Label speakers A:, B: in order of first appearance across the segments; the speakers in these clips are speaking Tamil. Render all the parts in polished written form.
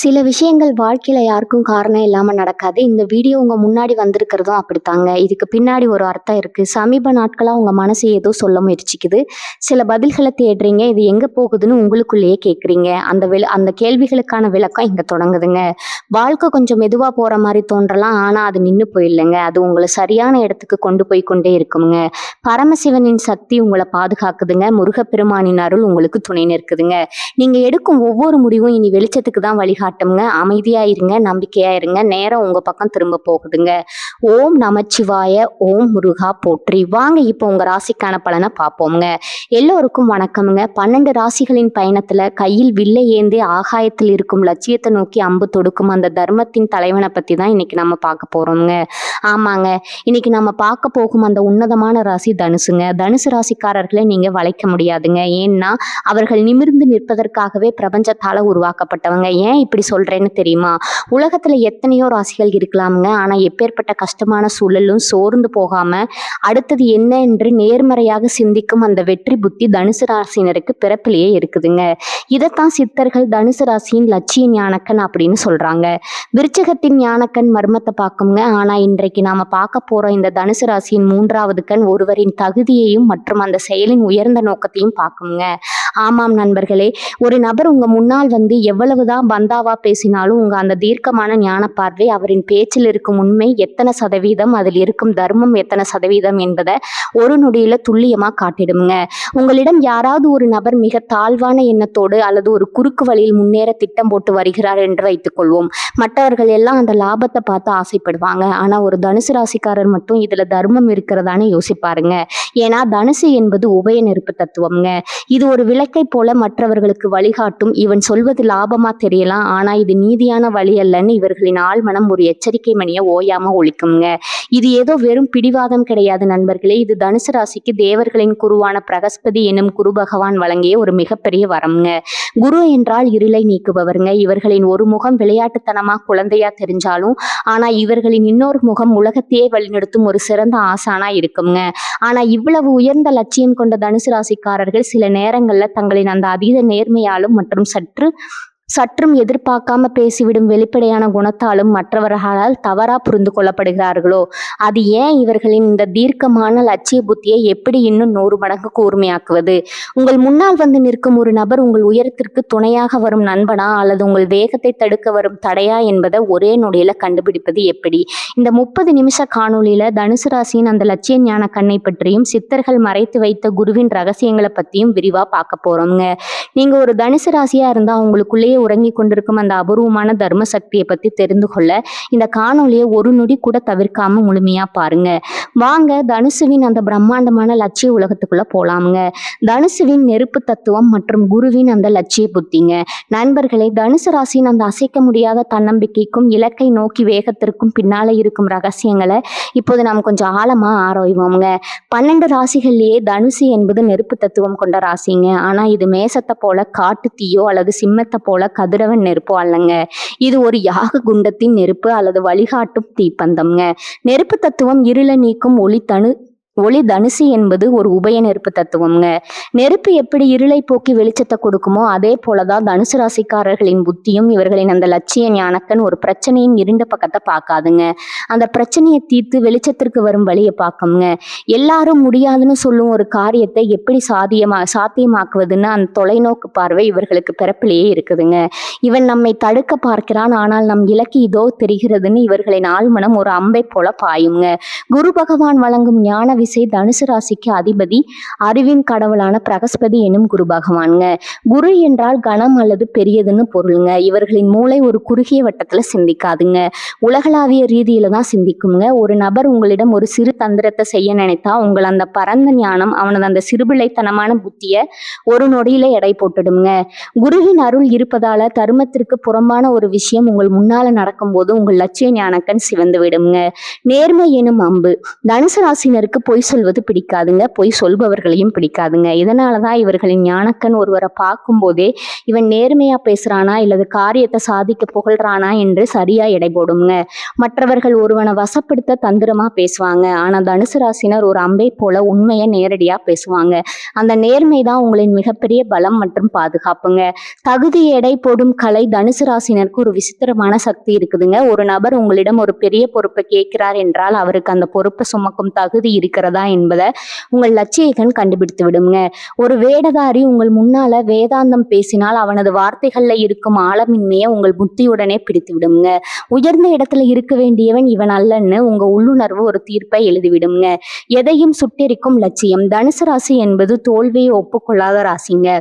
A: சில விஷயங்கள் வாழ்க்கையில யாருக்கும் காரணம் இல்லாம நடக்காது. இந்த வீடியோ உங்க முன்னாடி வந்திருக்கிறதும் அப்படித்தாங்க. இதுக்கு பின்னாடி ஒரு அர்த்தம் இருக்கு. சமீப நாட்களா உங்க மனசு ஏதோ சொல்ல முயற்சிக்குது. சில பதில்கள தேடுறீங்க. இது எங்க போகுதுன்னு உங்களுக்குள்ளேயே கேட்குறீங்க. அந்த கேள்விகளுக்கான விளக்கம் இங்க தொடங்குதுங்க. வாழ்க்கை கொஞ்சம் மெதுவா போற மாரி தோன்றலாம். ஆனா அது நின்னு போயிடலங்க. அது உங்கள சரியான இடத்துக்கு கொண்டு போய் கொண்டே இருக்குங்க. பரமசிவனின் சக்தி உங்கள பாதுகாக்குதுங்க. முருகப்பெருமானின் அருள் உங்களுக்கு துணை நிற்குதுங்க. நீங்க எடுக்கும் ஒவ்வொரு முடிவும் இனி வெளிச்சத்துக்கு தான் வழிகாட்டுங்க. அமைதியா இருங்க, நம்பிக்கையா இருங்க. நேரம் உங்க பக்கம் திரும்ப போகுதுங்க. ஓம் நமச்சிவாய, ஓம் முருகா போற்றி. வாங்க இப்போ உங்க ராசிக்கான பலனை பார்ப்போம்ங்க. எல்லோருக்கும் வணக்கம்ங்க. 12 ராசிகளின் பயணத்துல கையில் வில்லை ஏந்தி ஆகாயத்தில் இருக்கும் லட்சியத்தை நோக்கி அம்பு தொடுக்கும் அந்த தர்மத்தின் தலைவனை பத்தி தான் இன்னைக்கு நம்ம பார்க்க போறோம்ங்க. ஆமாங்க, இன்னைக்கு நம்ம பார்க்க போகும் அந்த உன்னதமான ராசி தனுசுங்க. தனுசு ராசிக்காரர்களை நீங்க வளைக்க முடியாதுங்க. ஏன்னா அவர்கள் நிமிர்ந்து நிற்பதற்காகவே பிரபஞ்சத்தால உருவாக்கப்பட்டவங்க. ஏன் இப்படி சொல்றேன்னு தெரியுமா? உலகத்துல எத்தனையோ ராசிகள் இருக்கலாமுங்க. ஆனா எப்பேற்பட்ட கஷ்டமான சூழலும் சோர்ந்து போகாம அடுத்தது என்ன என்று நேர்மறையாக சிந்திக்கும் அந்த வெற்றி புத்தி தனுசு ராசினருக்கு பிறப்பிலேயே இருக்குதுங்க. இதைத்தான் சித்தர்கள் தனுசு ராசியின் லட்சிய ஞானக்கன் அப்படின்னு சொல்றாங்க. விருச்சகத்தின் ஞானக்கண் மர்மத்தை பார்க்குங்க. ஆனா இன்றைக்கு நாம பார்க்க போற இந்த தனுசு ராசியின் 3வது கண் ஒருவரின் தகுதியையும் மற்றும் அந்த செயலின் உயர்ந்த நோக்கத்தையும் பார்க்குங்க. ஆமாம் நண்பர்களே, ஒரு நபர் உங்க முன்னால் வந்து எவ்வளவுதான் பந்தாவா பேசினாலும் உங்க அந்த தீர்க்கமான ஞான பார்வை, அவரின் பேச்சில் இருக்கும் உண்மை எத்தனை சதவீதம், அதில் இருக்கும் தர்மம் எத்தனை சதவீதம் என்பதை ஒரு நொடியில துல்லியமா காட்டிடுங்க. உங்களிடம் யாராவது ஒரு நபர் மிக தாழ்வான எண்ணத்தோடு அல்லது ஒரு குறுக்கு வழியில் முன்னேற திட்டம் போட்டு வருகிறார் என்று வைத்துக் கொள்வோம். மற்றவர்கள் எல்லாம் அந்த லாபத்தை பார்த்து ஆசைப்படுவாங்க. ஆனா ஒரு தனுசு ராசிக்காரர் மட்டும் இதுல தர்மம் இருக்கிறதான்னு யோசிப்பாருங்க. ஏன்னா தனுசு என்பது உபய நெருப்பு தத்துவம்ங்க. இது ஒரு விளக்கை போல மற்றவர்களுக்கு வழிகாட்டும். இவன் சொல்வது லாபமா தெரியலாம், ஆனா இது நீதியான வழி அல்லன்னு இவர்களின் ஆழ்மனம் ஒரு எச்சரிக்கை மணியை ஓயாம ஒழிக்குங்க. இது ஏதோ வெறும் பிடிவாதம் கிடையாது நண்பர்களே. இது தனுசு ராசிக்கு தேவர்களின் குருவான பிரகஸ்பதி எனும் குரு பகவான் வழங்கிய ஒரு மிகப்பெரிய வரம்ங்க. குரு என்றால் இருளை நீக்குபவருங்க. இவர்களின் ஒரு முகம் விளையாட்டுத்தனமா குழந்தையா தெரிஞ்சாலும் ஆனா இவர்களின் இன்னொரு முகம் உலகத்தையே வழிநடத்தும் ஒரு சிறந்த ஆசானா இருக்குங்க. ஆனா இவ்வளவு உயர்ந்த லட்சியம் கொண்ட தனுசு ராசிக்காரர்கள் சில நேரங்கள்ல தங்களின் அந்த அதீத நேர்மையாலும் மற்றும் சற்றும் எதிர்பார்க்காம பேசிவிடும் வெளிப்படையான குணத்தாலும் மற்றவர்களால் தவறா புரிந்து கொள்ளப்படுகிறார்களோ, அது ஏன் இவர்களின் இந்த தீர்க்கமான லட்சிய புத்தியை எப்படி இன்னும் 100 மடங்கு கூர்மையாக்குவது? உங்கள் முன்னால் வந்து நிற்கும் ஒரு நபர் உங்கள் உயரத்திற்கு துணையாக வரும் நண்பனா அல்லது உங்கள் வேகத்தை தடுக்க வரும் தடையா என்பதை ஒரே நொடியில கண்டுபிடிப்பது எப்படி? இந்த 30 நிமிஷ காணொளியில தனுசு ராசியின் அந்த லட்சிய ஞான கண்ணை பற்றியும் சித்தர்கள் மறைத்து வைத்த குருவின் ரகசியங்களை பத்தியும் விரிவா பார்க்க போறோம்ங்க. நீங்க ஒரு தனுசு ராசியா இருந்தா உங்களுக்குள்ளேயே உறங்கி கொண்டிருக்கும் அந்த அபூர்வமான தர்ம சக்தியை பத்தி தெரிந்து கொள்ள இந்த காணொலியை ஒரு நொடி கூட தவிர்க்காம முழுமையா பாருங்க. வாங்க தனுசுவின் அந்த பிரம்மாண்டமான லட்சிய உலகத்துக்குள்ள போலாமுங்க. தனுசுவின் நெருப்பு தத்துவம் மற்றும் குருவின் அந்த லட்சிய புத்திங்க. நண்பர்களே, தனுசு ராசியின் அந்த அசைக்க முடியாத தன்னம்பிக்கைக்கும் இலக்கை நோக்கி வேகத்திற்கும் பின்னால இருக்கும் ரகசியங்களை இப்போது நாம் கொஞ்சம் ஆழமா ஆராய்வோம்ங்க. 12 ராசிகள்லயே தனுசு என்பது நெருப்பு தத்துவம் கொண்ட ராசிங்க. ஆனா இது மேசத்தை போல காட்டு தீயோ அல்லது சிம்மத்தை போல கதிரவன் நெருப்போ அல்லங்க. இது ஒரு யாக குண்டத்தின் நெருப்பு அல்லது வழிகாட்டும் தீப்பந்தம்ங்க. நெருப்பு தத்துவம் இருளை நீக்கும் ஒளி தனுசு என்பது ஒரு உபய நெருப்பு தத்துவம்ங்க. நெருப்பு எப்படி இருளை போக்கி வெளிச்சத்தை கொடுக்குமோ அதே போலதான் தனுசு ராசிக்காரர்களின் புத்தியும். இவர்களின் அந்த லட்சிய ஞானக்கன் ஒரு பிரச்சனையின் இருண்ட பக்கத்தை பார்க்காதுங்க. அந்த பிரச்சனையை தீர்த்து வெளிச்சத்திற்கு வரும் வழியை பார்க்குங்க. எல்லாரும் முடியாதுன்னு சொல்லும் ஒரு காரியத்தை எப்படி சாத்தியமாக்குவதுன்னு அந்த தொலைநோக்கு பார்வை இவர்களுக்கு பிறப்பிலேயே இருக்குதுங்க. இவன் நம்மை தடுக்க பார்க்கிறான், ஆனால் நம் இலக்கு இதோ தெரிகிறதுன்னு இவர்களின் ஆழ்மனம் ஒரு அம்பை போல பாயுங்க. குரு பகவான் வழங்கும் ஞான விசை தனுசு ராசிக்கு அதிபதி அறிவின் கடவுளான பிரகஸ்பதி எனும் குரு பகவான்ங்க. குரு என்றால் கணம் அல்லது பெரியதுன்னு பொருளுங்க. இவர்களின் மூளை ஒரு குறுகிய வட்டத்துல சிந்திக்காதுங்க, உலகளாவிய ரீதியில தான் சிந்திக்குங்க. ஒரு நபர் உங்களிடம் ஒரு சிறு தந்திரத்தை செய்ய நினைத்தா உங்கள் அந்த பரந்த ஞானம் அவனது அந்த சிறுபிள்ளைத்தனமான புத்திய ஒரு நொடியில எடை போட்டுடுங்க. குருவின் அருள் இருப்பதால தர்மத்திற்கு புறம்பான ஒரு விஷயம் உங்கள் முன்னால நடக்கும்போது உங்கள் லட்சிய ஞானக்கண் சிவந்து விடுங்க. நேர்மை எனும் அம்பு. தனுசு ராசினருக்கு பொய் சொல்வது பிடிக்காதுங்க, பொய் சொல்பவர்களையும் பிடிக்காதுங்க. இதனாலதான் இவர்களின் ஞானக்கண் ஒருவரை பார்க்கும்போதே இவன் நேர்மையா பேசுறானா இல்லது காரியத்தை சாதிக்க புகழ்றானா என்று சரியா எடை போடுங்க. மற்றவர்கள் ஒருவனை வசப்படுத்த தந்திரமா பேசுவாங்க. ஆனா தனுசு ராசினர் ஒரு அம்பை போல உண்மையை நேரடியா பேசுவாங்க. அந்த நேர்மைதான் உங்களின் மிகப்பெரிய பலம் மற்றும் பாதுகாப்புங்க. தகுதி எடை போடும் கலை தனுசு ராசினருக்கு ஒரு விசித்திரமான சக்தி இருக்குதுங்க. ஒரு நபர் உங்களிடம் ஒரு பெரிய பொறுப்பை கேட்கிறார் என்றால் அவருக்கு அந்த பொறுப்பை சுமக்கும் தகுதி இருக்கிறதா என்பதை உங்கள் லட்சியகன் கண்டுபிடித்து விடுங்க. ஒரு வேடதாரி உங்கள் முன்னால வேதாந்தம் பேசினால் அவனது வார்த்தைகள்ல இருக்கும் ஆழமின்மையை உங்கள் புத்தியுடனே பிடித்து விடுங்க. உயர்ந்த இடத்துல இருக்க வேண்டியவன் இவன் அல்லன்னு உங்க உள்ளுணர்வு ஒரு தீர்ப்பை எழுதிவிடுங்க. எதையும் சுட்டெரிக்கும் லட்சியம். தனுசு ராசி என்பது தோல்வியை ஒப்புக்கொள்ளாத ராசிங்க.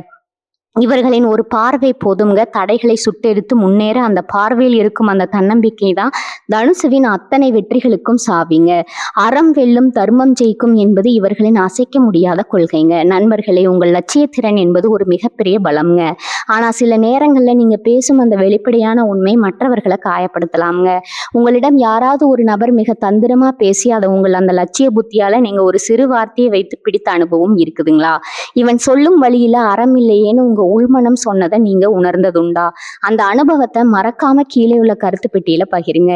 A: இவர்களின் ஒரு பார்வை போதுங்க தடைகளை சுட்டெடுத்து முன்னேற. அந்த பார்வையில் இருக்கும் அந்த தன்னம்பிக்கை தான் தனுசுவின் அத்தனை வெற்றிகளுக்கும் சாவிங்க. அறம் வெல்லும் தர்மம் ஜெயிக்கும் என்பது இவர்களின் அசைக்க முடியாத கொள்கைங்க. நண்பர்களே, உங்கள் லட்சிய திறன் என்பது ஒரு மிகப்பெரிய பலம்ங்க. ஆனா சில நேரங்கள்ல நீங்க பேசும் அந்த வெளிப்படையான உண்மை மற்றவர்களை காயப்படுத்தலாம்ங்க. உங்களிடம் யாராவது ஒரு நபர் மிக தந்திரமா பேசி அதை உங்கள் அந்த லட்சிய புத்தியால நீங்க ஒரு சிறு வார்த்தையை வைத்து பிடித்த அனுபவம் இருக்குதுங்களா? இவன் சொல்லும் வழியில அறம் இல்லையேன்னு உங்க உள்மனம் சொன்னதை நீங்க உணர்ந்ததுண்டா? அந்த அனுபவத்தை மறக்காம கீழே உள்ள கருத்து பெட்டியில பகிருங்க.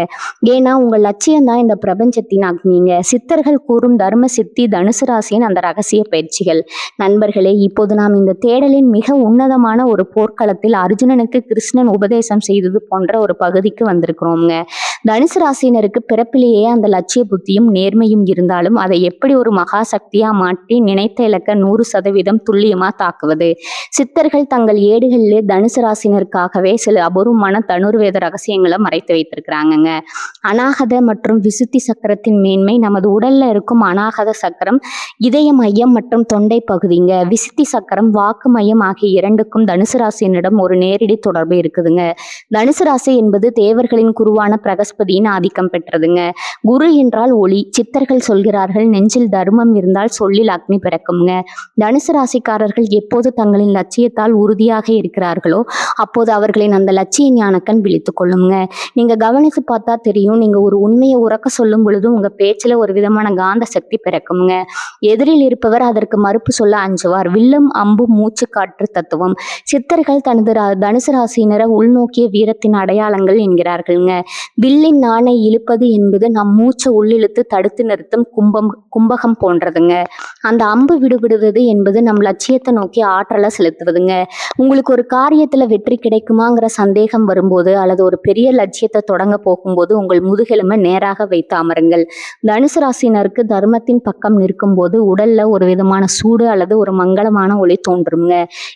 A: ஏன்னா உங்க லட்சியம் தான் இந்த பிரபஞ்சத்தின் அக்னிங்க. சித்தர்கள் கூறும் தர்ம சித்தி தனுசு ராசியின் அந்த ரகசிய பயிற்சிகள். நண்பர்களே, இப்போது நாம் இந்த தேடலின் மிக உன்னதமான ஒரு போர்க்களத்தில் அர்ஜுனனுக்கு கிருஷ்ணன் உபதேசம் செய்தது போன்ற ஒரு பகுதிக்கு வந்திருக்கிறோம்ங்க. தனுசு ராசினருக்கு பிறப்பிலேயே அந்த லட்சிய புத்தியும் நேர்மையும் இருந்தாலும் அதை எப்படி ஒரு மகா சக்தியா மாற்றி நினைத்த இலக்க 100% துல்லியமா தாக்குவது? சித்தர்கள் தங்கள் ஏடுகளிலே தனுசு ராசினருக்காகவே சில அபூர்வமான தனுர்வேத ரகசியங்களை மறைத்து வைத்திருக்கிறாங்கங்க. அநாகத மற்றும் விசுத்தி சக்கரத்தின் மேன்மை. நமது உடல்ல இருக்கும் அநாகத சக்கரம் இதய மையம் மற்றும் தொண்டை பகுதிங்க. விசுத்தி சக்கரம் வாக்கு மையம் ஆகிய இரண்டுக்கும் தனுசு ராசியினிடம் ஒரு நேரடி தொடர்பு இருக்குதுங்க. தனுசு ராசி என்பது தேவர்களின் குருவான பிரகஸ்பதியின் ஆதிக்கம் பெற்றதுங்க. குரு என்றால் ஒளி. சித்தர்கள் சொல்கிறார்கள், நெஞ்சில் தர்மம் இருந்தால் சொல்லில் அக்னி பிறக்குங்க. தனுசு ராசிக்காரர்கள் எப்போது தங்களின் லட்சியத்தால் உறுதியாக இருக்கிறார்களோ அப்போது அவர்களின் அந்த லட்சிய ஞானக்கண் விழித்து கொள்ளுங்க. நீங்க கவனித்து பார்த்தா தெரியும், நீங்க ஒரு உண்மையை உறக்க சொல்லும் பொழுது உங்க பேச்சுல ஒரு விதமான காந்த சக்தி பிறக்குங்க. எதிரில் இருப்பவர் அதற்கு மறுப்பு சொல்ல அஞ்சுவார். வில்லும் அம்பு மூச்சு காற்று தத்துவம். சித்தர்கள் தனது தனுசு ராசியினரை உள்நோக்கிய வீரத்தின் அடையாளங்கள் என்கிறார்கள்ங்க. வில்லின் நாணை இழுப்பது என்பது நம் மூச்சை உள்ளிழுத்து தடுத்து நிறுத்தும் கும்பகம் போன்றதுங்க. அந்த அம்பு விடுபடுவது என்பது நம் லட்சியத்தை நோக்கி ஆற்றலை செலுத்துவதுங்க. உங்களுக்கு ஒரு காரியத்துல வெற்றி கிடைக்குமாங்கிற சந்தேகம் வரும்போது அல்லது ஒரு பெரிய லட்சியத்தை தொடங்க போகும்போது உங்கள் முதுகெலும்பை நேராக வைத்து அமருங்கள். தனுசு ராசினருக்கு தர்மத்தின் பக்கம் நிற்கும் போது உடல்ல ஒரு விதமான சூடு அல்லது ஒரு மங்களமான ஒளி தோன்றுங்க.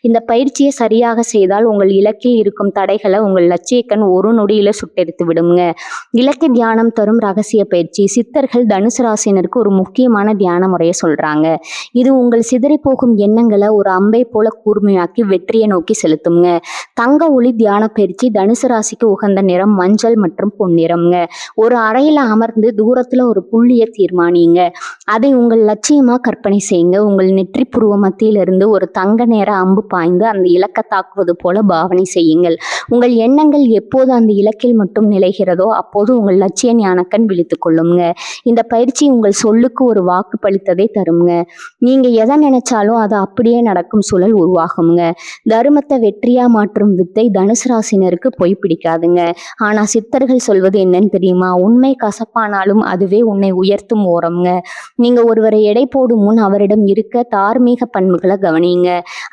A: இந்த பயிற்சியை சரியாக செய்தால் உங்கள் இலக்கில் இருக்கும் தடைகளை உங்கள் லட்சியக்கண் ஒரு நொடியில சுட்டெடுத்து விடுங்க. இலக்கிய தியானம் தரும் ரகசிய பயிற்சி. சித்தர்கள் தனுசு ராசினருக்கு ஒரு முக்கியமான தியான முறையை சொல்றாங்க. இது உங்கள் சிதறி போகும் எண்ணங்களை ஒரு அம்பை போல கூர்மையாக்கி வெற்றியை நோக்கி செலுத்துங்க. தங்க ஒளி தியான பயிற்சி. தனுசு ராசிக்கு உகந்த நிறம் மஞ்சள் மற்றும் பொன்னிறம்ங்க. ஒரு அறையில அமர்ந்து தூரத்துல ஒரு புள்ளியை தீர்மானிங்க. அதை உங்கள் லட்சியமா கற்பனை செய்யுங்க. உங்கள் நெற்றி புருவ மத்தியிலிருந்து ஒரு தங்க நேர அம்பு பாய்ந்து அந்த இலக்கை தாக்குவது போல பாவனை செய்யுங்கள். உங்கள் எண்ணங்கள் எப்போது அந்த இலக்கில் மட்டும் நிலைகிறதோ அப்போது உங்கள் லட்சிய ஞானக்கண் விழித்துக் கொள்ளுங்க. இந்த பயிற்சி உங்கள் சொல்லுக்கு ஒரு வாக்கு பளித்ததை தருங்க. நீங்க எதை நினைச்சாலும் அது அப்படியே நடக்கும் சூழல் உருவாகுங்க. தர்மத்தை வெற்றியா மாற்றும் வித்தை தனுசு ராசினருக்கு பொய் பிடிக்காதுங்க. ஆனா சித்தர்கள் சொல்வது என்னன்னு தெரியுமா? உண்மை கசப்பானாலும் அதுவே உன்னை உயர்த்தும் ஓரம்ங்க. நீங்க ஒருவரை எடை போடும் முன் அவரிடம் இருக்க தார்மீக பண்புகளை கவனிங்க.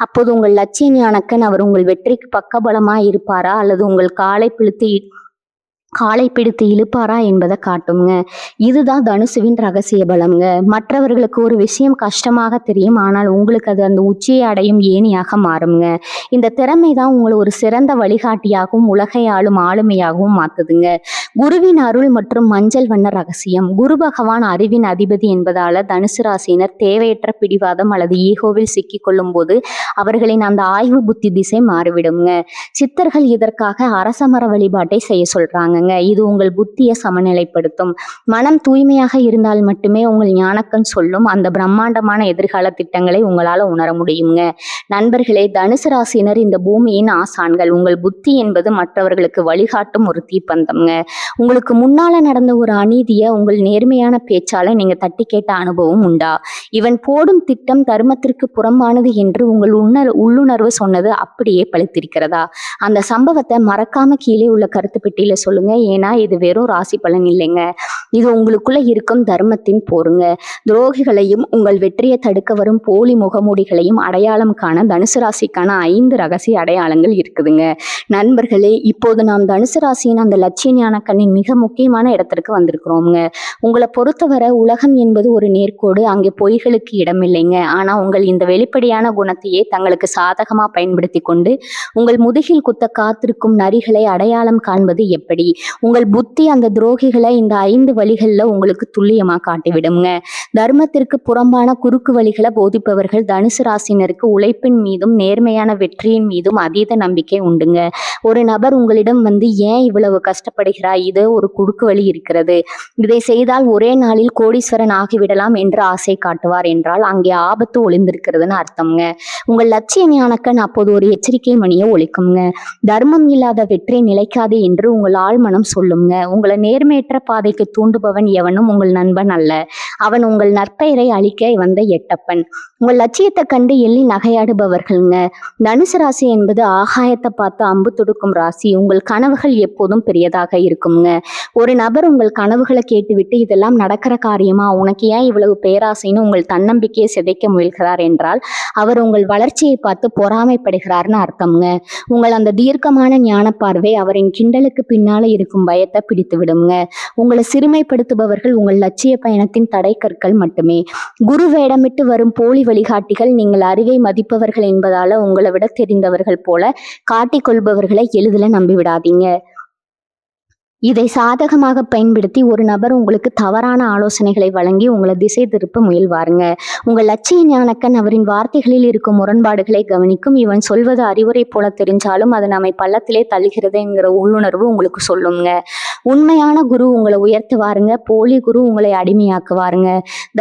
A: அப்போது உங்கள் லட்சிய ஞானக்கன் அவர் உங்கள் வெற்றிக்கு பக்கபலமா இருப்பாரா அல்லது உங்கள் காலை பிடித்து இழுப்பாரா என்பதை காட்டுங்க. இதுதான் தனுசுவின் ரகசிய பலம்ங்க. மற்றவர்களுக்கு ஒரு விஷயம் கஷ்டமாக தெரியும், ஆனால் உங்களுக்கு அது அந்த உச்சியை அடையும் ஏணியாக மாறுங்க. இந்த திறமை தான் உங்களை ஒரு சிறந்த வழிகாட்டியாகவும் உலகை ஆளும் ஆளுமையாகவும் மாத்துதுங்க. குருவின் அருள் மற்றும் மஞ்சள் வண்ண ரகசியம். குரு பகவான் அறிவின் அதிபதி என்பதால தனுசு ராசியினர் தேவையற்ற பிடிவாதம் அல்லது ஈகோவில் சிக்கி கொள்ளும் போது அவர்களின் அந்த ஆய்வு புத்தி திசை மாறிவிடுங்க. சித்தர்கள் இதற்காக அரசமர வழிபாட்டை செய்ய சொல்றாங்க. இது உங்கள் புத்தியை சமநிலைப்படுத்தும். மனம் தூய்மையாக இருந்தால் மட்டுமே உங்கள் ஞானக்கண் சொல்லும் அந்த பிரம்மாண்டமான எதிர்கால திட்டங்களை உங்களால உணர முடியுங்க. நண்பர்களே, தனுசு ராசினர் இந்த பூமியின் ஆசான்கள். உங்கள் புத்தி என்பது மற்றவர்களுக்கு வழிகாட்டும் ஒரு தீப்பந்தம்ங்க. உங்களுக்கு முன்னால நடந்த ஒரு அநீதியை உங்கள் நேர்மையான பேச்சால நீங்க தட்டி கேட்ட அனுபவம் உண்டா? இவன் போடும் திட்டம் தர்மத்திற்கு புறம்பானது என்று உங்கள் உள்ளுணர்வு சொன்னது அப்படியே பழித்திருக்கிறதா? அந்த சம்பவத்தை மறக்காம கீழே உள்ள கருத்து பெட்டியில சொல்லுங்க. ஏன்னா இது வெறும் ராசி பலன் இல்லைங்க. இது உங்களுக்குள்ள இருக்கும் தர்மத்தின் போருங்க. துரோகிகளையும் உங்கள் வெற்றியை தடுக்க வரும் போலி முகமூடிகளையும் அடையாளம் காண தனுசு ராசிக்கான 5 ரகசிய அடையாளங்கள் இருக்குதுங்க. நண்பர்களே, இப்போது நாம் தனுசு ராசியின் அந்த லட்சிய ஞானக்கண்ணின் மிக முக்கியமான இடத்திற்கு வந்திருக்கிறோங்க. உங்களை பொறுத்தவரை உலகம் என்பது ஒரு நேர்கோடு, அங்கே பொய்களுக்கு இடமில்லைங்க. ஆனா உங்கள் இந்த வெளிப்படையான குணத்தையே தங்களுக்கு சாதகமா பயன்படுத்தி கொண்டு உங்கள் முதுகில் குத்த காத்திருக்கும் நரிகளை அடையாளம் காண்பது எப்படி? உங்கள் புத்தி அந்த துரோகிகளை இந்த 5 வழிகள்ல உங்களுக்கு துல்லியமா காட்டிவிடுங்க. தர்மத்திற்கு புறம்பான குறுக்கு வழிகளை போதிப்பவர்கள் தனுசு ராசினருக்கு உழைப்பின் மீதும் நேர்மையான வெற்றியின் மீதும் அதீத நம்பிக்கை உண்டுங்க. ஒரு நபர் உங்களிடம் வந்து ஏன் இவ்வளவு கஷ்டப்படுகிறாய், இது ஒரு குறுக்கு வழி இருக்கிறது, இதை செய்தால் ஒரே நாளில் கோடீஸ்வரன் ஆகிவிடலாம் என்று ஆசை காட்டுவார் என்றால் அங்கே ஆபத்து ஒளிந்திருக்கிறதுன்னு அர்த்தம்ங்க. உங்கள் லட்சிய ஞானக்கண் அப்போது ஒரு எச்சரிக்கை மணியை ஒலிக்குங்க. தர்மம் இல்லாத வெற்றி நிலைக்காது என்று உங்கள் ஆழ்மனம் சொல்லுங்க. உங்களை நேர்மையற்ற பாதைக்கு தூண்டுபவன் எவனும் உங்கள் நண்பன் அல்ல, அவன் உங்கள் நற்பெயரை அழிக்க வந்த எட்டப்பன். உங்கள் லட்சியத்தை கண்டு எள்ளி நகையாடுபவர்கள்ங்க. தனுசு ராசி என்பது ஆகாயத்தை பார்த்து அம்பு தொடுக்கும் ராசி. உங்கள் கனவுகள் எப்போதும் பெரியதாக இருக்குங்க. ஒரு நபர் உங்கள் கனவுகளை கேட்டுவிட்டு இதெல்லாம் நடக்கிற காரியமா, உனக்கு ஏன் இவ்வளவு பேராசைன்னு உங்கள் தன்னம்பிக்கையை சிதைக்க முயல்கிறார் என்றால் அவர் உங்கள் வளர்ச்சியை பார்த்து பொறாமைப்படுகிறார்னு அர்த்தம்ங்க. உங்கள் அந்த தீர்க்கமான ஞான பார்வை அவரின் கிண்டலுக்கு பின்னால இருக்கும் பயத்தை பிடித்து விடுங்க. உங்களை சிறுமைப்படுத்துபவர்கள் உங்கள் லட்சிய பயணத்தின் தடை கற்கள் மட்டுமே. குரு வேடமிட்டு வரும் போலி வழிகாட்டிகள் நீங்கள் அறிவை மதிப்பவர்கள் என்பதால உங்களை விட தெரிந்தவர்கள் போல காட்டிக்கொள்பவர்களை எளிதில் நம்பிவிடாதீங்க. இதை சாதகமாக பயன்படுத்தி ஒரு நபர் உங்களுக்கு தவறான ஆலோசனைகளை வழங்கி உங்களை திசை திருப்ப முயல்வாருங்க. உங்கள் லட்சிய ஞானக்கண் அவரின் வார்த்தைகளில் இருக்கும் முரண்பாடுகளை கவனிக்கும். இவன் சொல்வது அறிவுரை போல தெரிஞ்சாலும் அது நம்மை பள்ளத்திலே தள்ளுகிறதுங்கிற உள்ளுணர்வு உங்களுக்கு சொல்லுங்க. உண்மையான குரு உங்களை உயர்த்துவாருங்க, போலி குரு உங்களை அடிமையாக்குவாருங்க.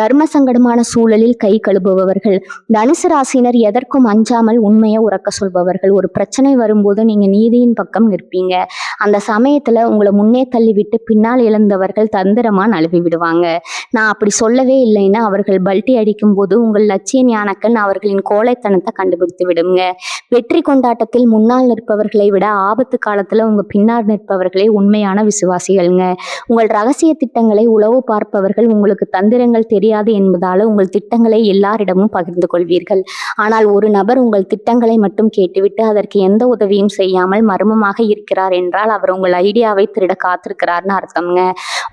A: தர்ம சங்கடமான சூழலில் கை கழுவுபவர்கள் தனுசு ராசினர் எதற்கும் அஞ்சாமல் உண்மையை உறக்க சொல்பவர்கள். ஒரு பிரச்சனை வரும்போது நீங்க நீதியின் பக்கம் நிற்பீங்க. அந்த சமயத்துல உங்களை முன்னே தள்ளிவிட்டு பின்னால் இழந்தவர்கள் தந்திரமா நழுவி விடுவாங்க. நான் அப்படி சொல்லவே இல்லைன்னா அவர்கள் பல்ட்டி அடிக்கும் போது உங்கள் லட்சிய ஞானக்கண் அவர்களின் கோழைத்தனத்தை கண்டுபிடித்து விடுங்க. வெற்றி கொண்டாட்டத்தில் முன்னால் நிற்பவர்களை விட ஆபத்து காலத்துல உங்க பின்னால் நிற்பவர்களே உண்மையான விசுவாசிகள்ங்க. உங்கள் ரகசிய திட்டங்களை உளவு பார்ப்பவர்கள் உங்களுக்கு தந்திரங்கள் தெரியாது என்பதால உங்கள் திட்டங்களை எல்லாரிடமும் பகிர்ந்து கொள்வீர்கள். ஆனால் ஒரு நபர் உங்கள் திட்டங்களை மட்டும் கேட்டுவிட்டு அதற்கு எந்த உதவியும் செய்யாமல் மர்மமாக இருக்கிறார் என்றால் அவர் உங்கள் ஐடியாவை திருட காத்திருக்கிறார்னு அர்த்தம்ங்க.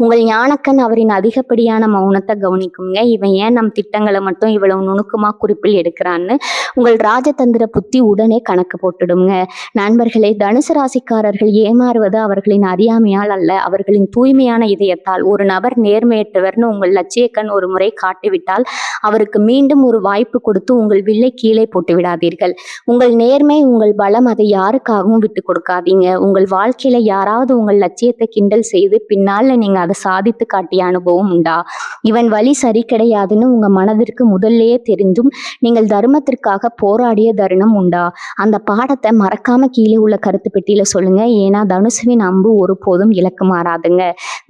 A: உங்கள் ஞானக்கண் அவரின் அதிகப்படியான மௌனத்தை கவனிக்குங்க. இவன் ஏன் நம் திட்டங்களை மட்டும் இவ்வளவு நுணுக்கமா குறிப்பில் எடுக்கிறான்னு உங்கள் ராஜதந்திர புத்தி உடனே கணக்கு போட்டுடுங்க. நண்பர்களே, தனுசு ராசிக்காரர்கள் ஏமாறுவது அவர்களின் அறியாமையால் அல்ல, அவர்களின் தூய்மையான இதயத்தால். ஒரு நபர் நேர்மையற்றவர்னு உங்கள் லட்சிய கண் ஒரு முறை காட்டிவிட்டால் அவருக்கு மீண்டும் ஒரு வாய்ப்பு கொடுத்து உங்கள் வில்லை கீழே போட்டு விடாதீர்கள். உங்கள் நேர்மை, உங்கள் பலம், அதை யாருக்காகவும் விட்டு கொடுக்காதீங்க. உங்கள் வாழ்க்கையில யாராவது உங்கள் லட்சியத்தை கிண்டல் செய்து பின்னால நீங்க அதை சாதித்து காட்டிய அனுபவம் உண்டா? இவன் வழி சரி கிடையாதுன்னு உங்க மனதிற்கு முதல்லையே தெரிந்தும் நீங்கள் தர்மத்திற்காக போராடிய தருணம் உண்டா? அந்த பாடத்தை மறக்காம கீழே உள்ள கருத்து பெட்டியில சொல்லுங்க. ஏன்னா தனுசுவின் அம்பு ஒருபோதும் இலக்கு மாறாதுங்க.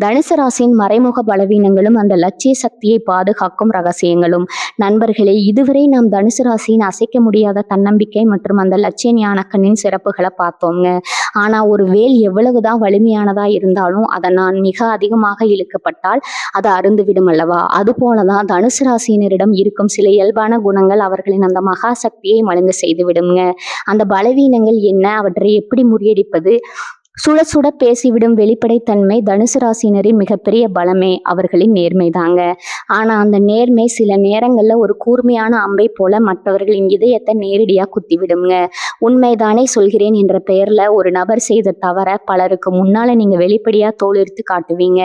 A: தனுசு ராசியின் மறைமுக பலவீனங்களும் அந்த லட்சிய சக்தியை பாதுகாக்கும் ரகசியங்களும். நண்பர்களே, இதுவரை நாம் தனுசு ராசியின் அசைக்க முடியாத தன்னம்பிக்கை மற்றும் அந்த லட்சிய ஞானக்கண்ணின் சிறப்புகளை பார்த்தோங்க. ஆனா ஒரு வேல் எவ்வளவுதான் வலிமையானதா இருந்தாலும் அதை நான் மிக அதிகமாக இழுக்கப்பட்டால் அது அருந்துவிடும் அல்லவா? அது போலதான் தனுசு ராசியினரிடம் இருக்கும் சில இயல்பான குணங்கள் அவர்களின் அந்த மகா சக்தியை மழுங்க செய்து விடுங்க. அந்த பலவீனங்கள் என்ன, அவற்றை எப்படி முறியடிப்பது? சுட சுட பேசிவிடும் வெளிப்படைத்தன்மை தனுசு ராசினரின் மிகப்பெரிய பலமே அவர்களின் நேர்மை தாங்க. ஆனா அந்த நேர்மை சில நேரங்கள்ல ஒரு கூர்மையான அம்பை போல மற்றவர்களின் இதயத்தை நேரடியா குத்தி விடுங்க. உண்மைதானே சொல்கிறேன் என்ற பெயர்ல ஒரு நபர் செய்த தவற பலருக்கு முன்னால நீங்க வெளிப்படையா தோலுரித்து காட்டுவீங்க.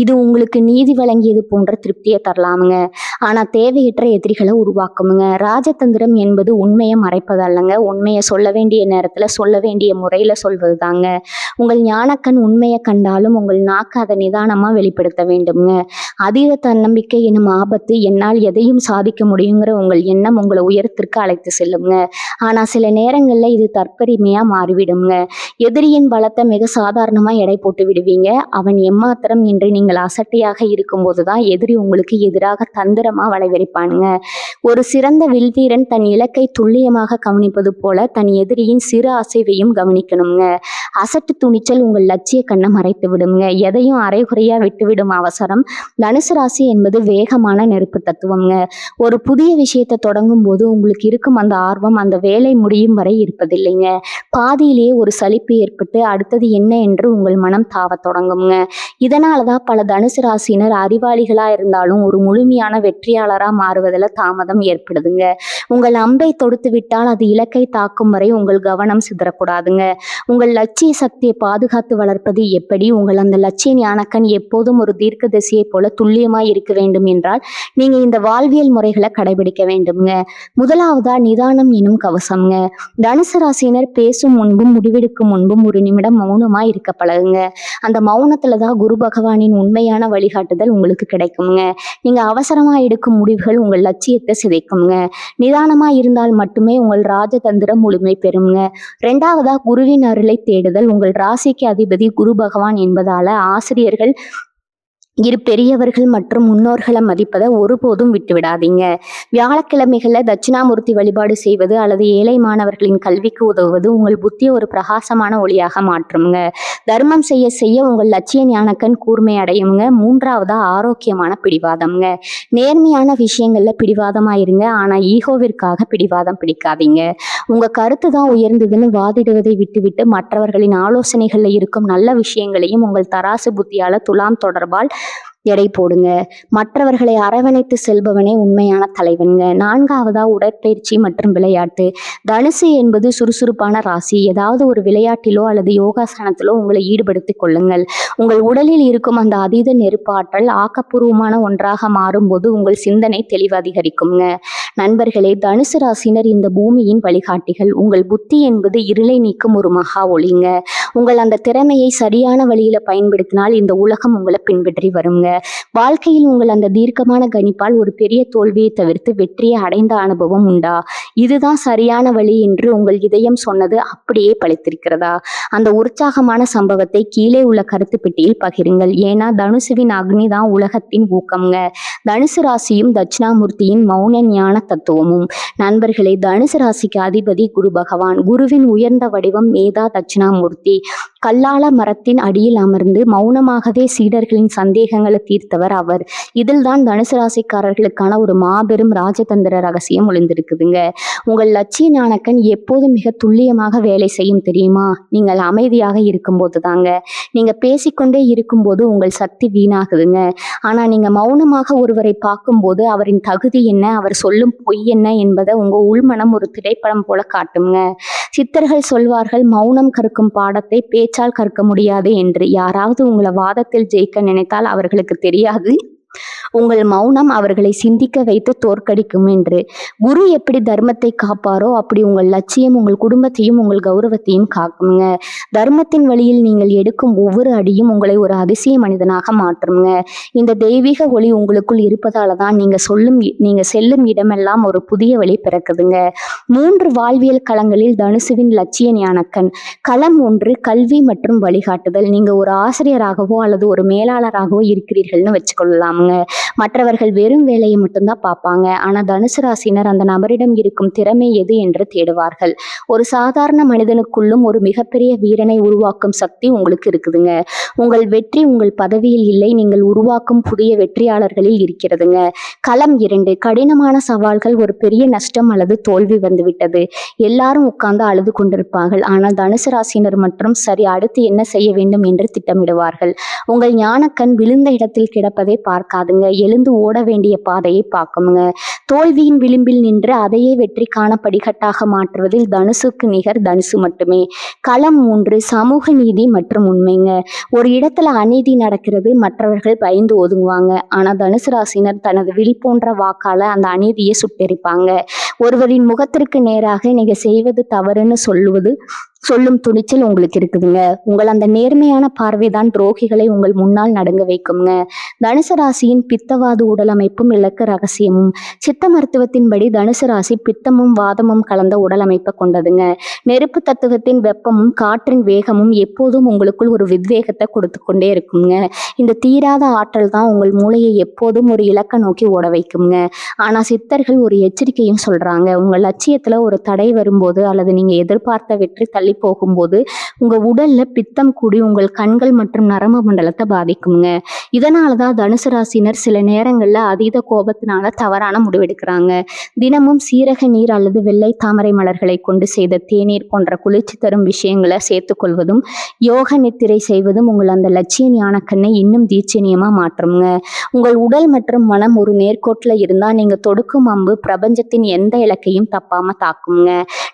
A: இது உங்களுக்கு நீதி வழங்கியது போன்ற திருப்தியை தரலாமுங்க. ஆனா தேவையற்ற எதிரிகளை உருவாக்குமுங்க. ராஜதந்திரம் என்பது உண்மையை மறைப்பதல்லங்க, உண்மையை சொல்ல வேண்டிய நேரத்துல சொல்ல வேண்டிய முறையில சொல்வது தாங்க. உங்கள் ஞானக்கண் உண்மையை கண்டாலும் உங்கள் நாக்கு அதை நிதானமா வெளிப்படுத்த வேண்டும்ங்க. அதீத தன்னம்பிக்கை எனும் ஆபத்து, என்னால் எதையும் சாதிக்க முடியுங்கிற உங்கள் எண்ணம் உங்களை உயரத்திற்கு அழைத்து செல்லுங்க. ஆனா சில நேரங்கள் நேரங்கள்ல இது தற்பெருமையா மாறிவிடுங்க. எதிரியின் பலத்தை மிக சாதாரணமா எடை போட்டு விடுவீங்க. அவன் எம்மாத்திரம் என்று நீங்கள் அசட்டையாக இருக்கும்போதுதான் எதிரி உங்களுக்கு எதிராக தந்திரமா வளைவெறிப்பானுங்க. ஒரு சிறந்த வில்வீரன் தன் இலக்கை துல்லியமாக கவனிப்பது போல தன் எதிரியின் சிறு அசைவையும் கவனிக்கணுங்க. அசட்டு துணிச்சல் உங்கள் லட்சிய கண்ணை மறைத்து விடுங்க. எதையும் அரைகுறையா விட்டுவிடும் அவசரம். தனுசு ராசி என்பது வேகமான நெருப்பு தத்துவம்ங்க. ஒரு புதிய விஷயத்தை தொடங்கும் போது உங்களுக்கு இருக்கும் அந்த ஆர்வம் அந்த வேலை முடியும் வரை இருப்பதில்லைங்க. பாதியிலேயே ஒரு சலிப்பு ஏற்பட்டு அடுத்தது என்ன என்று உங்கள் மனம் தாவத் தொடங்குங்க. இதனாலதான் பல தனுசு ராசியினர் அறிவாளிகளா இருந்தாலும் ஒரு முழுமையான வெற்றியாளரா மாறுவதில் தாமதம் ஏற்படுதுங்க. உங்கள் அம்பை தொடுத்து விட்டால் அது இலக்கை தாக்கும் வரை உங்கள் கவனம் சிதறக்கூடாதுங்க. உங்கள் லட்சிய சக்தியை பாதுகாத்து வளர்ப்பது எப்படி? உங்கள் அந்த லட்சிய ஞானக்கண் எப்போதும் ஒரு தீர்க்க திசையை போல துல்லியமாய் இருக்க வேண்டும் என்றால் நீங்க இந்த வாழ்வியல் முறைகளை கடைபிடிக்க வேண்டும்ங்க. முதலாவதா நிதானம் எனும் கவசம்ங்க. தனுசு ராசியினர் பேசும் முன்பும் முடிவெடுக்கும் முன்பும் ஒரு நிமிடம் மௌனமா இருக்க பழகுங்க. அந்த மௌனத்துலதான் குரு பகவானின் உண்மையான வழிகாட்டுதல் உங்களுக்கு கிடைக்குங்க. நீங்க அவசரமா எடுக்கும் முடிவுகள் உங்கள் லட்சியத்தை சிதைக்குங்க. நிதானமா இருந்தால் மட்டுமே உங்கள் ராஜதந்திரம் முழுமை பெறுங்க. ரெண்டாவதா குருவின் அருளை தேடுதல். உங்கள் ராசிக்கு அதிபதி குரு பகவான் என்பதால ஆசிரியர்கள் இரு பெரியவர்கள் மற்றும் முன்னோர்களை மதிப்பதை ஒருபோதும் விட்டுவிடாதீங்க. வியாழக்கிழமைகள்ல தட்சிணாமூர்த்தி வழிபாடு செய்வது அல்லது ஏழை மாணவர்களின் கல்விக்கு உதவுவது உங்கள் புத்தியை ஒரு பிரகாசமான ஒளியாக மாற்றுங்க. தர்மம் செய்ய செய்ய உங்கள் லட்சிய ஞானக்கண் கூர்மை அடையுங்க. மூன்றாவதா ஆரோக்கியமான பிடிவாதம்ங்க. நேர்மையான விஷயங்கள்ல பிடிவாதமாயிருங்க. ஆனா ஈகோவிற்காக பிடிவாதம் பிடிக்காதீங்க. உங்க கருத்து தான் உயர்ந்ததுன்னு வாதிடுவதை விட்டுவிட்டு மற்றவர்களின் ஆலோசனைகள்ல இருக்கும் நல்ல விஷயங்களையும் உங்கள் தராசு புத்தியால துலாம் தொடர்பால் எடை போடுங்க. மற்றவர்களை அரவணைத்து செல்பவனே உண்மையான தலைவன்ங்க. நான்காவதா உடற்பயிற்சி மற்றும் விளையாட்டு. தனுசு என்பது சுறுசுறுப்பான ராசி. ஏதாவது ஒரு விளையாட்டிலோ அல்லது யோகாசனத்திலோ உங்களை ஈடுபடுத்திக் கொள்ளுங்கள். உங்கள் உடலில் இருக்கும் அந்த அதீத நெருப்பாற்றல் ஆக்கப்பூர்வமான ஒன்றாக மாறும்போது உங்கள் சிந்தனை தெளிவு அதிகரிக்குங்க. நண்பர்களே, தனுசு ராசினர் இந்த பூமியின் வழிகாட்டிகள். உங்கள் புத்தி என்பது இருளை நீக்கும் ஒரு மகா ஒளிங்க. உங்கள் அந்த திறமையை சரியான வழியில பயன்படுத்தினால் இந்த உலகம் உங்களை பின்பற்றி வருங்க. வாழ்க்கையில் உங்கள் அந்த தீர்க்கமான கணிப்பால் ஒரு பெரிய தோல்வியை தவிர்த்து வெற்றியை அடைந்த அனுபவம் உண்டா? இதுதான் சரியான வழி என்று உங்கள் இதயம் சொன்னது அப்படியே பழித்திருக்கிறதா? அந்த உற்சாகமான சம்பவத்தை கீழே உள்ள கருத்து பெட்டியில் பகிருங்கள். ஏன்னா தனுசுவின் அக்னி தான் உலகத்தின் ஊக்கம்ங்க. தனுசு ராசியும் தட்சிணாமூர்த்தியின் மௌன ஞான தத்துவமும். நண்பர்களே, தனுசு ராசிக்கு அதிபதி குரு பகவான். குருவின் உயர்ந்த வடிவம் மேதா தட்சிணாமூர்த்தி. கல்லால மரத்தின் அடியில் அமர்ந்து மௌனமாகவே சீடர்களின் சந்தேகங்களை தீர்த்தவர் அவர். இதில் தான் தனுசு ராசிக்காரர்களுக்கான ஒரு மாபெரும் ராஜதந்திர ரகசியம் ஒளிந்திருக்குதுங்க. உங்கள் லட்சிய ஞானக்கண் எப்போது மிக துல்லியமாக வேலை செய்யும் தெரியுமா? நீங்கள் அமைதியாக இருக்கும்போது தாங்க. நீங்க பேசிக்கொண்டே இருக்கும்போது உங்கள் சக்தி வீணாகுதுங்க. ஆனா நீங்க மௌனமாக ஒருவரை பார்க்கும்போது அவரின் தகுதி என்ன, அவர் சொல்லும் பொய் என்ன என்பதை உங்க உள்மனம் ஒரு திரைப்படம் போல காட்டுங்க. சித்தர்கள் சொல்வார்கள், மௌனம் கற்கும் பாடத்தை பேச்சால் கற்க முடியாது என்று. யாராவது உங்களை வாதத்தில் ஜெயிக்க நினைத்தால் அவர்களுக்கு தெரியாது உங்கள் மௌனம் அவர்களை சிந்திக்க வைத்து தோற்கடிக்கும் என்று. குரு எப்படி தர்மத்தை காப்பாரோ அப்படி உங்கள் லட்சியம் உங்கள் குடும்பத்தையும் உங்கள் கௌரவத்தையும் காக்குங்க. தர்மத்தின் வழியில் நீங்கள் எடுக்கும் ஒவ்வொரு அடியும் உங்களை ஒரு அதிசய மனிதனாக மாற்றுங்க. இந்த தெய்வீக ஒளி உங்களுக்குள் இருப்பதால தான் நீங்க செல்லும் இடமெல்லாம் ஒரு புதிய வழி பிறக்குதுங்க. 3 வாழ்வியல் களங்களில் தனுசுவின் லட்சிய ஞானக்கண். களம் 1 கல்வி மற்றும் வழிகாட்டுதல். நீங்க ஒரு ஆசிரியராகவோ அல்லது ஒரு மேலாளராகவோ இருக்கிறீர்கள்னு வச்சுக்கொள்ளலாமுங்க. மற்றவர்கள் வெறும் வேலையை மட்டும்தான் பார்ப்பாங்க. ஆனா தனுசு ராசினர் அந்த நபரிடம் இருக்கும் திறமை எது என்று தேடுவார்கள். ஒரு சாதாரண மனிதனுக்குள்ளும் ஒரு மிகப்பெரிய வீரனை உருவாக்கும் சக்தி உங்களுக்கு இருக்குதுங்க. உங்கள் வெற்றி உங்கள் பதவியில் இல்லை, நீங்கள் உருவாக்கும் புதிய வெற்றியாளர்களில் இருக்கிறதுங்க. களம் 2 கடினமான சவால்கள். ஒரு பெரிய நஷ்டம் அல்லது தோல்வி வந்துவிட்டது. எல்லாரும் உட்கார்ந்து அழுது கொண்டிருப்பார்கள். ஆனால் தனுசு ராசினர் மற்றும் சரி அடுத்து என்ன செய்ய வேண்டும் என்று திட்டமிடுவார்கள். உங்கள் ஞானக்கண் விழுந்த இடத்தில் கிடப்பதை பார்க்காதுங்க, எழுந்து ஓட வேண்டிய பாதையை பார்க்குங்க. தோல்வியின் விளிம்பில் நின்று அதையே வெற்றிக்கான படிக்கட்டாக மாற்றுவதில் தனுசுக்கு நிகர் தனுசு மட்டுமே. களம் 3 சமூக நீதி மற்றும் உண்மைங்க. ஒரு இடத்துல அநீதி நடக்கிறது, மற்றவர்கள் பயந்து ஒதுங்குவாங்க. ஆனா தனுசு ராசினர் தனது வில் போன்ற வாக்கால அந்த அநீதியை சுட்டெரிப்பாங்க. ஒருவரின் முகத்திற்கு நேராக நீங்க செய்வது தவறுன்னு சொல்லுவது சொல்லும் துணிச்சல் உங்களுக்கு இருக்குதுங்க. உங்கள் அந்த நேர்மையான பார்வைதான் துரோகிகளை உங்கள் முன்னால் நடுங்க வைக்குங்க. தனுசு ராசியின் பித்தவாத உடல் அமைப்பும் இலக்கு ரகசியமும். சித்த மருத்துவத்தின்படி தனுசு ராசி பித்தமும் வாதமும் கலந்த உடல் அமைப்பை கொண்டதுங்க. நெருப்பு தத்துவத்தின் வெப்பமும் காற்றின் வேகமும் எப்போதும் உங்களுக்குள் ஒரு வித்வேகத்தை கொடுத்து கொண்டே இருக்குங்க. இந்த தீராத ஆற்றல் தான் உங்கள் மூளையை எப்போதும் ஒரு இலக்க நோக்கி ஓட வைக்குங்க. ஆனா சித்தர்கள் ஒரு எச்சரிக்கையும் சொல்றாங்க. உங்க லட்சியத்துல ஒரு தடை வரும்போது அல்லது நீங்க எதிர்பார்த்த வெற்றி தள்ளி போகும்போது உங்க உடல்ல பித்தம் கூடி உங்கள் கண்கள் மற்றும் நரம்பு மண்டலத்தை பாதிக்குங்க. இதனாலதான் தனுசு ராசினர் சில நேரங்கள்ல அதீத கோபத்தினால தவறான முடிவெடுக்கிறாங்க. தினமும் சீரக நீர் அல்லது வெள்ளை தாமரை மலர்களை கொண்டு செய்த தேநீர் போன்ற குளிர்ச்சி தரும் விஷயங்களை சேர்த்துக்கொள்வதும் யோக நித்திரை செய்வதும் உங்கள் அந்த லட்சிய ஞானக்கண்ணை இன்னும் தீட்சணியமா மாற்றுங்க. உங்கள் உடல் மற்றும் மனம் ஒரு நேர்கோட்டில் இருந்தா நீங்க தொடுக்கும் அம்பு பிரபஞ்சத்தின் எந்த இலக்கையும் தப்பாம தாக்குங்க.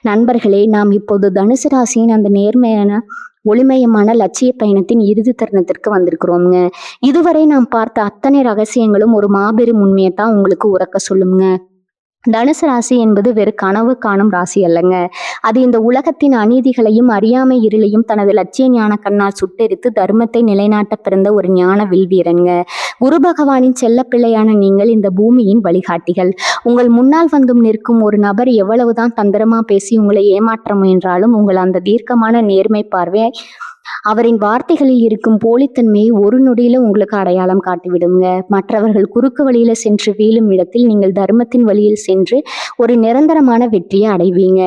A: நண்பர்களே, நாம் இப்போது தனுசு ராசியின் அந்த நேர்மையான ஒளிமயமான லட்சிய பயணத்தின் இறுதி தருணத்திற்கு வந்திருக்கிறோங்க. இதுவரை நாம் பார்த்த அத்தனை ரகசியங்களும் ஒரு மாபெரும் உண்மையைத்தான் உங்களுக்கு உறக்க சொல்லுங்க. தனுசு ராசி என்பது வெறு கனவு காணும் ராசி அல்லங்க. அது இந்த உலகத்தின் அநீதிகளையும் அறியாமை இருளையும் தனது லட்சிய ஞான கண்ணால் சுட்டெரித்து தர்மத்தை நிலைநாட்ட பிறந்த ஒரு ஞான வில்வீரங்க. குரு பகவானின் செல்ல பிள்ளையான நீங்கள் இந்த பூமியின் வழிகாட்டிகள். உங்கள் முன்னால் வந்தும் நிற்கும் ஒரு நபர் எவ்வளவுதான் தந்திரமா பேசி உங்களை ஏமாற்ற முயன்றாலும் உங்கள் அந்த தீர்க்கமான நேர்மை பார்வை அவரின் வார்த்தைகளில் இருக்கும் போலித்தன்மையை ஒரு நொடியில உங்களுக்கு அடையாளம் காட்டிவிடுங்க. மற்றவர்கள் குறுக்கு வழியில சென்று வீழும் இடத்தில் நீங்கள் தர்மத்தின் வழியில் சென்று ஒரு நிரந்தரமான வெற்றியை அடைவீங்க.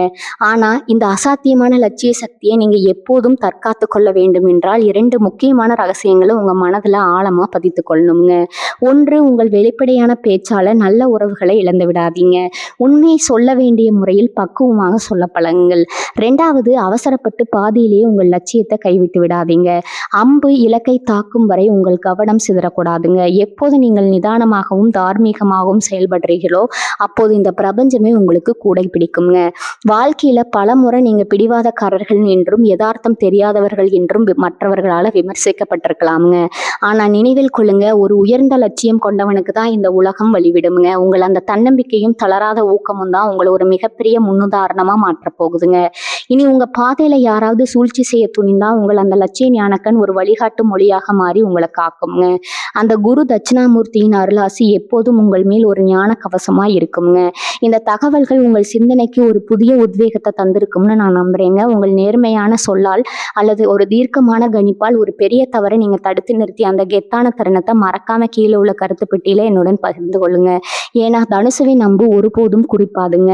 A: ஆனா இந்த அசாத்தியமான லட்சிய சக்தியை நீங்க எப்போதும் தற்காத்து கொள்ள வேண்டும் என்றால் 2 முக்கியமான ரகசியங்களை உங்க மனதுல ஆழமா பதித்து கொள்ளணுங்க. ஒன்று, உங்கள் வெளிப்படையான பேச்சால நல்ல உறவுகளை இழந்து விடாதீங்க. உண்மையை சொல்ல வேண்டிய முறையில் பக்குவமாக சொல்ல பழகுங்கள். 2வது, அவசரப்பட்டு பாதியிலேயே உங்கள் லட்சியத்தை கைவிட்டு விடாதீங்க. அம்பு இலக்கை தாக்கும் வரை உங்கள் கவனம் சிதறக்கூடாதுங்க. எப்போது நீங்கள் நிதானமாகவும் தார்மீகமாகவும் செயல்படுறீங்களோ அப்போது இந்த பிரபஞ்சமே உங்களுக்கு கூடை பிடிக்குங்க. வாழ்க்கையில பல முறை நீங்க பிடிவாதக்காரர்கள் என்றும் யதார்த்தம் தெரியாதவர்கள் என்றும் மற்றவர்களால விமர்சிக்கப்பட்டிருக்கலாமுங்க. ஆனா நினைவில் கொள்ளுங்க, ஒரு உயர்ந்த லட்சியம் கொண்டவனுக்கு தான் இந்த உலகம் வழிவிடுங்க. உங்கள் அந்த தன்னம்பிக்கையும் தளராத ஊக்கமும் தான் உங்களை ஒரு மிகப்பெரிய முன்னுதாரணமா மாற்றப் போகுதுங்க. இனி உங்க பாதையில யாராவது சூழ்ச்சி செய்ய துணிந்தா உங்கள் அந்த லட்சிய ஞானக்கண் ஒரு வழிகாட்டு மொழியாக மாறி உங்களை காக்குங்க. அந்த குரு தட்சிணாமூர்த்தியின் அருளாசி எப்போதும் உங்கள் மேல் ஒரு ஞான கவசமா இருக்குங்க. இந்த தகவல்கள் உங்கள் சிந்தனைக்கு ஒரு புதிய உத்வேகத்தை தந்திருக்கும்னு நான் நம்புறேங்க. உங்கள் நேர்மையான சொல்லால் அல்லது ஒரு தீர்க்கமான கணிப்பால் ஒரு பெரிய தவறை நீங்க தடுத்து நிறுத்தி அந்த கெத்தான தருணத்தை மறக்காம கீழே உள்ள கருத்து பெட்டியில என்னுடன் பகிர்ந்து கொள்ளுங்க. ஏன்னா தனுசுவின் அம்பு ஒருபோதும் குறிப்பாதுங்க.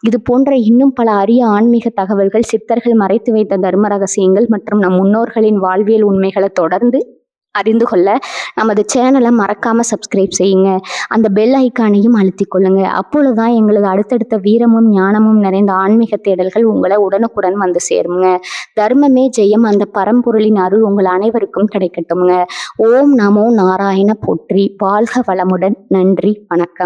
A: இது போன்ற இன்னும் பல அரிய ஆன்மீக தகவல்கள், சித்தர்கள் மறைத்து வைத்த தர்ம ரகசியங்கள் மற்றும் நம் முன்னோர்களின் வாழ்வியல் உண்மைகளை தொடர்ந்து அறிந்து கொள்ள நமது சேனலை மறக்காம சப்ஸ்கிரைப் செய்யுங்க. அந்த பெல் ஐக்கானையும் அழுத்திக் கொள்ளுங்க. அப்பொழுதுதான் எங்களது அடுத்தடுத்த வீரமும் ஞானமும் நிறைந்த ஆன்மீக தேடல்கள் உங்களை உடனுக்குடன் வந்து சேருங்க. தர்மமே ஜெயம். அந்த பரம்பொருளின் அருள் உங்கள் அனைவருக்கும் கிடைக்கட்டும்ங்க. ஓம் நமோ நாராயண போற்றி. வாழ்க வளமுடன். நன்றி, வணக்கம்.